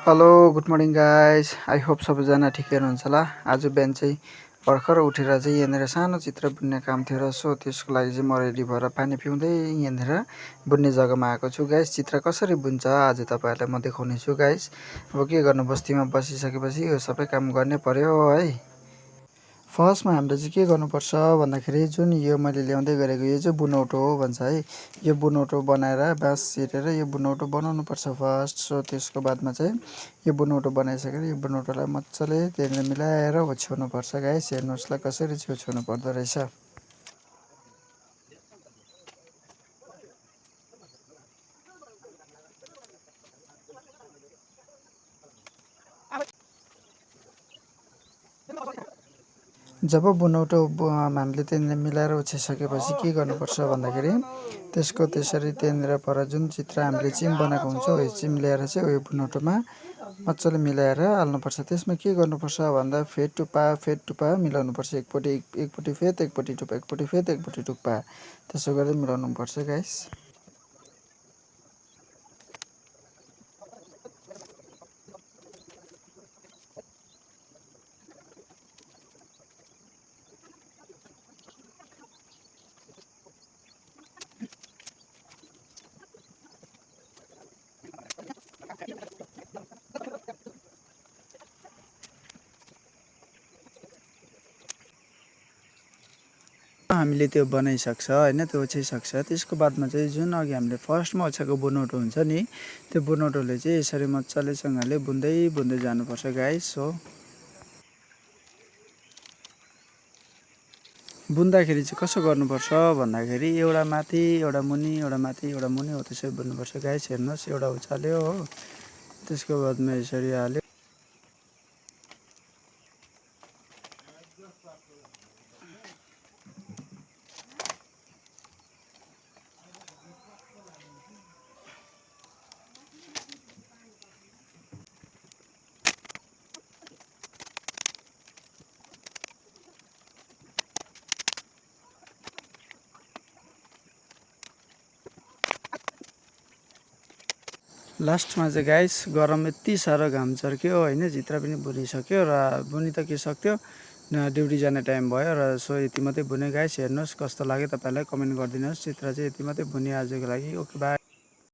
Hello good morning guys. I hope सबैजना ठिकै हुनुहुन्छ होला। आज बिहान चाहिँ भर्खर उठेर चाहिँ यहाँनिर सानो चित्र बुन्ने काम थियो र सो त्यसको लागि चाहिँ म रेडी भएर पानी पिउँदै यहाँनिर बुन्ने जग्गामा आएको छु गाइज। चित्र कसरी बुन्छ आज तपाईँहरूलाई म देखाउने छु गाइज। अब के गर्नु, बस्तीमा बसिसकेपछि यो सबै काम गर्नै पर्यो है। फर्स्टमा हामीले चाहिँ के गर्नुपर्छ भन्दाखेरि जुन यो मैले ल्याउँदै गरेको यो चाहिँ बुनौटो हो भन्छ है। यो बुनौटो बनाएर बाँस चिरेर यो बुनौटो बनाउनुपर्छ फर्स्ट। सो त्यसको बादमा चाहिँ यो बुनौटो बनाइसकेर यो बुनौटोलाई मजाले त्यहाँनिर मिलाएर ओछ्याउनुपर्छ गाइस। हेर्नुहोस् ल कसरी चाहिँ ओछ्याउनु पर्दो रहेछ। जब बुनौटो हामीले त्यहाँनिर मिलाएर ओछ्याइसकेपछि के गर्नुपर्छ भन्दाखेरि त्यसको त्यसरी त्यहाँनिर पर जुन चित्र हामीले चिम बनाएको हुन्छ हो चिम ल्याएर चाहिँ उयो बुनौटोमा मजाले मिलाएर हाल्नुपर्छ। त्यसमा के गर्नुपर्छ भन्दा फेद टुप्पा मिलाउनुपर्छ। एकपट्टि फेद एकपट्टि टुप्पा, एकपट्टि फेद एकपट्टि टुप्पा, त्यसो गरेर मिलाउनुपर्छ गाइस। हामीले त्यो बनाइसक्छ होइन, त्यो ओछ्याइसक्छ। त्यसको बादमा चाहिँ जुन अघि हामीले फर्स्टमा ओछ्याएको बुनौटो हुन्छ नि, त्यो बुनौटोले चाहिँ यसरी मजालेसँगले बुन्दै बुन्दै जानुपर्छ गाइस। हो बुन्दाखेरि चाहिँ कसो गर्नुपर्छ भन्दाखेरि एउटा माथि एउटा मुनि एउटा माथि एउटा मुनि हो त्यसरी बुन्नुपर्छ गाइस। हेर्नुहोस् एउटा उचाल्यो हो, त्यसको बादमा यसरी हाल्यो। लास्टमा चाहिँ गाइस गरम यति साह्रो घाम चर्क्यो होइन, चित्र पनि बुनिसक्यो र बुनि त के सक्थ्यो ड्युटी जाने टाइम भयो र सो यति मात्रै बुने गाइस। हेर्नुहोस् कस्तो लाग्यो तपाईँलाई कमेन्ट गरिदिनुहोस्। चित्र चाहिँ यति मात्रै बुने आजको लागि। Okay by.